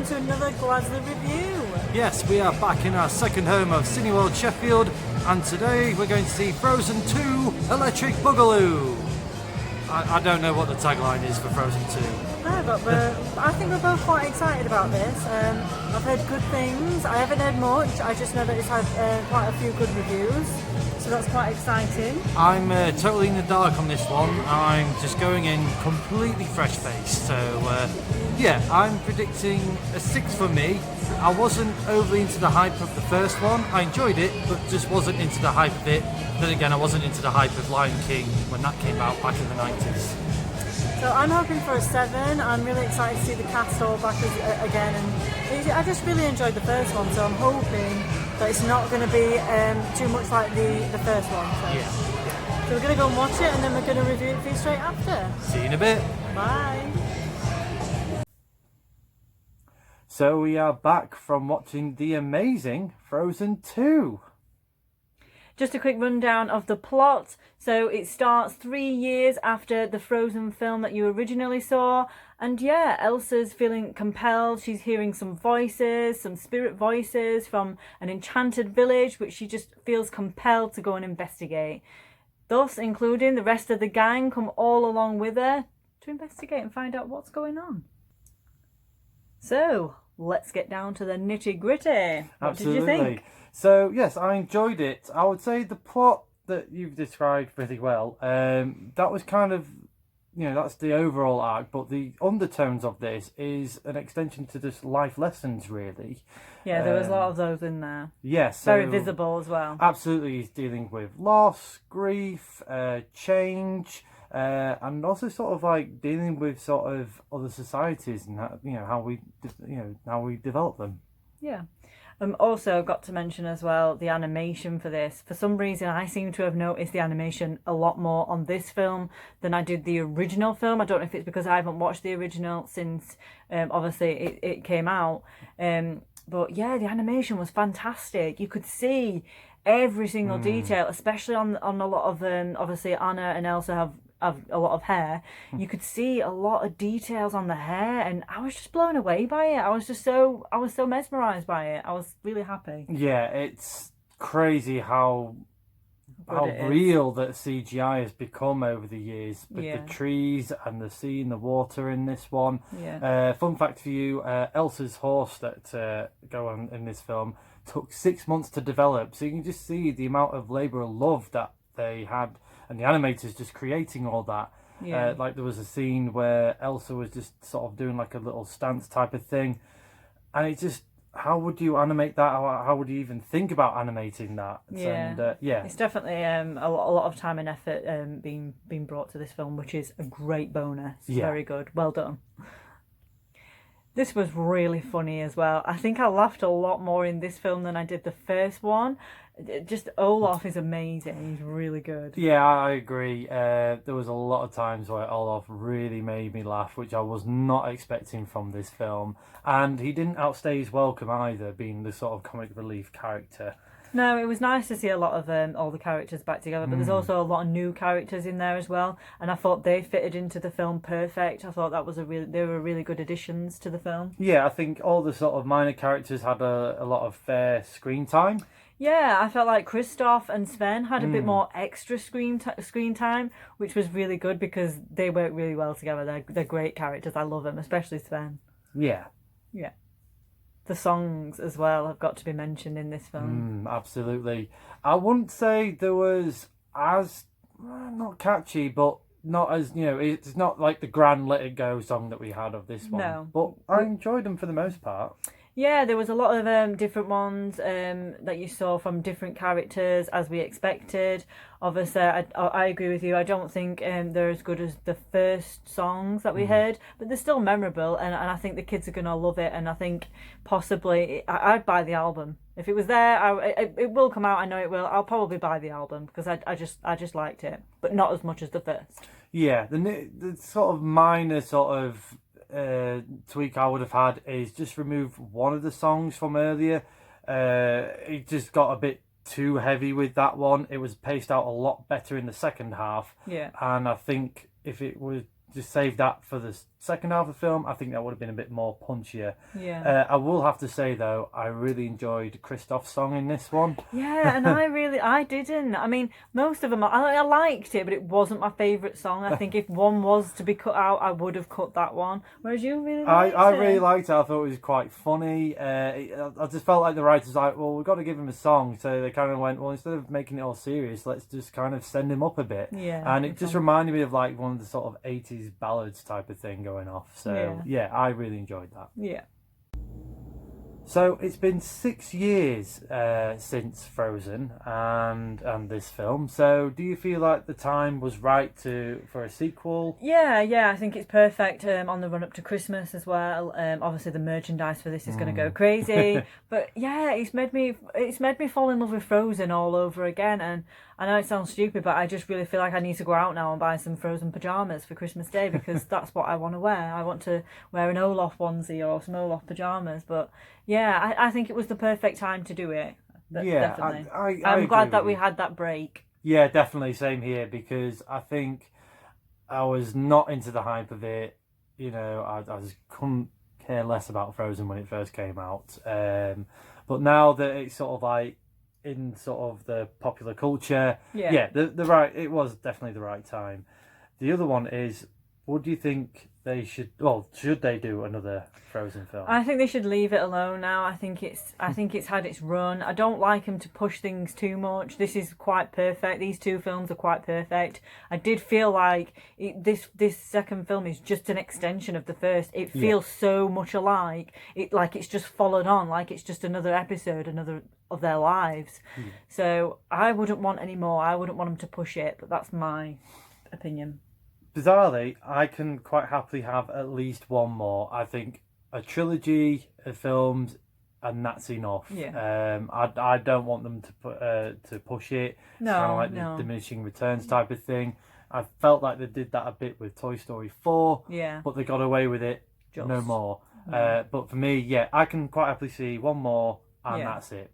to another Glasgow review. Yes, we are back in our second home of Cineworld Sheffield, and today we're going to see Frozen 2 Electric Boogaloo. I don't know what the tagline is for Frozen 2. No, but I think we're both quite excited about this. I've heard good things. I haven't heard much. I just know that it's had quite a few good reviews, so that's quite exciting. I'm totally in the dark on this one. I'm just going in completely fresh-faced. So, yeah, I'm predicting a 6 for me. I wasn't overly into the hype of the first one. I enjoyed it, but just wasn't into the hype of it. Then again, I wasn't into the hype of Lion King when that came out back in the 90s. So I'm hoping for a 7. I'm really excited to see the cast all back again, and I just really enjoyed the first one, so I'm hoping that it's not going to be too much like the first one. So. Yeah. So we're going to go and watch it, and then we're going to review it for you straight after. See you in a bit. Bye. So we are back from watching the amazing Frozen 2. Just a quick rundown of the plot. So it starts 3 years after the Frozen film that you originally saw. And yeah, Elsa's feeling compelled. She's hearing some voices, some spirit voices from an enchanted village, which she just feels compelled to go and investigate. Thus, including the rest of the gang come all along with her to investigate and find out what's going on. So, let's get down to the nitty gritty. What did you think? So, yes, I enjoyed it. I would say the plot that you've described pretty well, that was kind of, that's the overall arc, but the undertones of this is an extension to just life lessons, really. Yeah, there was a lot of those in there. Yes. Very visible as well. Absolutely, he's dealing with loss, grief, change, and also sort of like dealing with sort of other societies and how we develop them. Yeah. Also got to mention as well the animation for this. For some reason, I seem to have noticed the animation a lot more on this film than I did the original film. I don't know if it's because I haven't watched the original since obviously it came out. But yeah, the animation was fantastic. You could see every single detail, especially on a lot of obviously Anna and Elsa have a lot of hair. You could see a lot of details on the hair, and I was just blown away by it. I was so mesmerized by it. I was really happy. Yeah, it's crazy how it real that CGI has become over the years with Yeah. the trees and the sea and the water in this one. Yeah. Fun fact for you, Elsa's horse that go on in this film took 6 months to develop, so you can just see the amount of labour and love that they had, and the animators just creating all that. Yeah. Like there was a scene where Elsa was just sort of doing like a little stance type of thing, and it just, how would you animate that? How would you even think about animating that? Yeah. And, It's definitely a lot of time and effort being brought to this film, which is a great bonus. Yeah. Very good. Well done. This was really funny as well. I think I laughed a lot more in this film than I did the first one. Just Olaf is amazing. He's really good. Yeah, I agree. There was a lot of times where Olaf really made me laugh, which I was not expecting from this film. And he didn't outstay his welcome either, being the sort of comic relief character. No, it was nice to see a lot of all the characters back together, but there's also a lot of new characters in there as well, and I thought they fitted into the film perfect. I thought that was they were really good additions to the film. Yeah, I think all the sort of minor characters had a lot of fair screen time. Yeah, I felt like Kristoff and Sven had a bit more extra screen time, which was really good because they work really well together. They're great characters. I love them, especially Sven. Yeah. Yeah. The songs as well have got to be mentioned in this film. Absolutely. I wouldn't say there was as, not catchy, but not as, it's not like the grand Let It Go song that we had of this one. No. But I enjoyed them for the most part. Yeah, there was a lot of different ones that you saw from different characters, as we expected. Obviously, I agree with you. I don't think they're as good as the first songs that we heard, but they're still memorable, and I think the kids are going to love it, and I think possibly I'd buy the album. If it was there, it will come out, I know it will. I'll probably buy the album because I just liked it, but not as much as the first. Yeah, the sort of minor sort of tweak I would have had is just remove one of the songs from earlier. It just got a bit too heavy with that one. It was paced out a lot better in the second half. Yeah. And I think if it was just save that for the second half of the film, I think that would have been a bit more punchier. Yeah. I will have to say though, I really enjoyed Christoph's song in this one. Yeah, and I didn't. I mean, most of them, I liked it, but it wasn't my favourite song. I think if one was to be cut out, I would have cut that one. Whereas you really liked I it. really liked it. I thought it was quite funny. I just felt like the writers were like, well, we've got to give him a song. So they kind of went, well, instead of making it all serious, let's just kind of send him up a bit. Yeah. And it just reminded me of like one of the sort of 80s ballads type of thing going off. So yeah, I really enjoyed that. Yeah. So it's been 6 years since Frozen and this film. So do you feel like the time was right for a sequel? Yeah, I think it's perfect on the run up to Christmas as well. Obviously the merchandise for this is going to go crazy, but yeah, it's made me fall in love with Frozen all over again. And I know it sounds stupid, but I just really feel like I need to go out now and buy some Frozen pajamas for Christmas Day because that's what I want to wear. I want to wear an Olaf onesie or some Olaf pajamas. But yeah, I think it was the perfect time to do it. Yeah, definitely. I'm glad that we had that break. Yeah, definitely. Same here, because I think I was not into the hype of it. You know, I just couldn't care less about Frozen when it first came out. But now that it's sort of like in sort of the popular culture, it was definitely the right time. The other one is, what do you think they should they do another Frozen film? I think they should leave it alone now. I think it's had its run. I don't like them to push things too much. This is quite perfect. These two films are quite perfect. I did feel like this second film is just an extension of the first. It feels so much alike. It's just followed on, like it's just another episode, another of their lives. So I wouldn't want any more. I wouldn't want them to push it, but that's my opinion. Bizarrely, I can quite happily have at least one more. I think a trilogy of films, and that's enough. Yeah. I don't want them to push it. No, kind of like the diminishing returns type of thing. I felt like they did that a bit with Toy Story 4. Yeah. But they got away with it. No more. But for me, I can quite happily see one more, and that's it.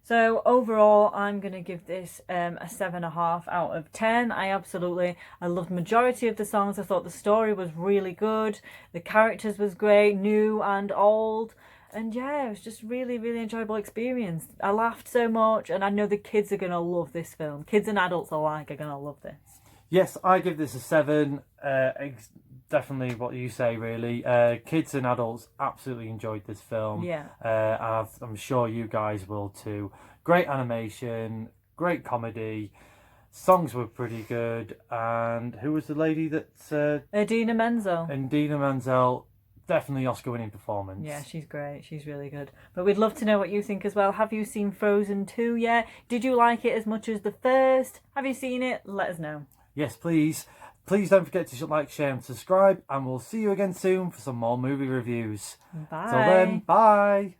So overall, I'm going to give this a 7.5 out of 10. I loved the majority of the songs. I thought the story was really good. The characters was great, new and old. And yeah, it was just really, really enjoyable experience. I laughed so much, and I know the kids are going to love this film. Kids and adults alike are going to love this. Yes, I give this a 7. Definitely what you say, really. Kids and adults absolutely enjoyed this film. Yeah. And I'm sure you guys will too. Great animation, great comedy, songs were pretty good. And who was the lady that... Idina Menzel. Idina Menzel, definitely Oscar-winning performance. Yeah, she's great. She's really good. But we'd love to know what you think as well. Have you seen Frozen 2 yet? Did you like it as much as the first? Have you seen it? Let us know. Yes, please. Please don't forget to like, share and subscribe, and we'll see you again soon for some more movie reviews. Bye. Till then, bye.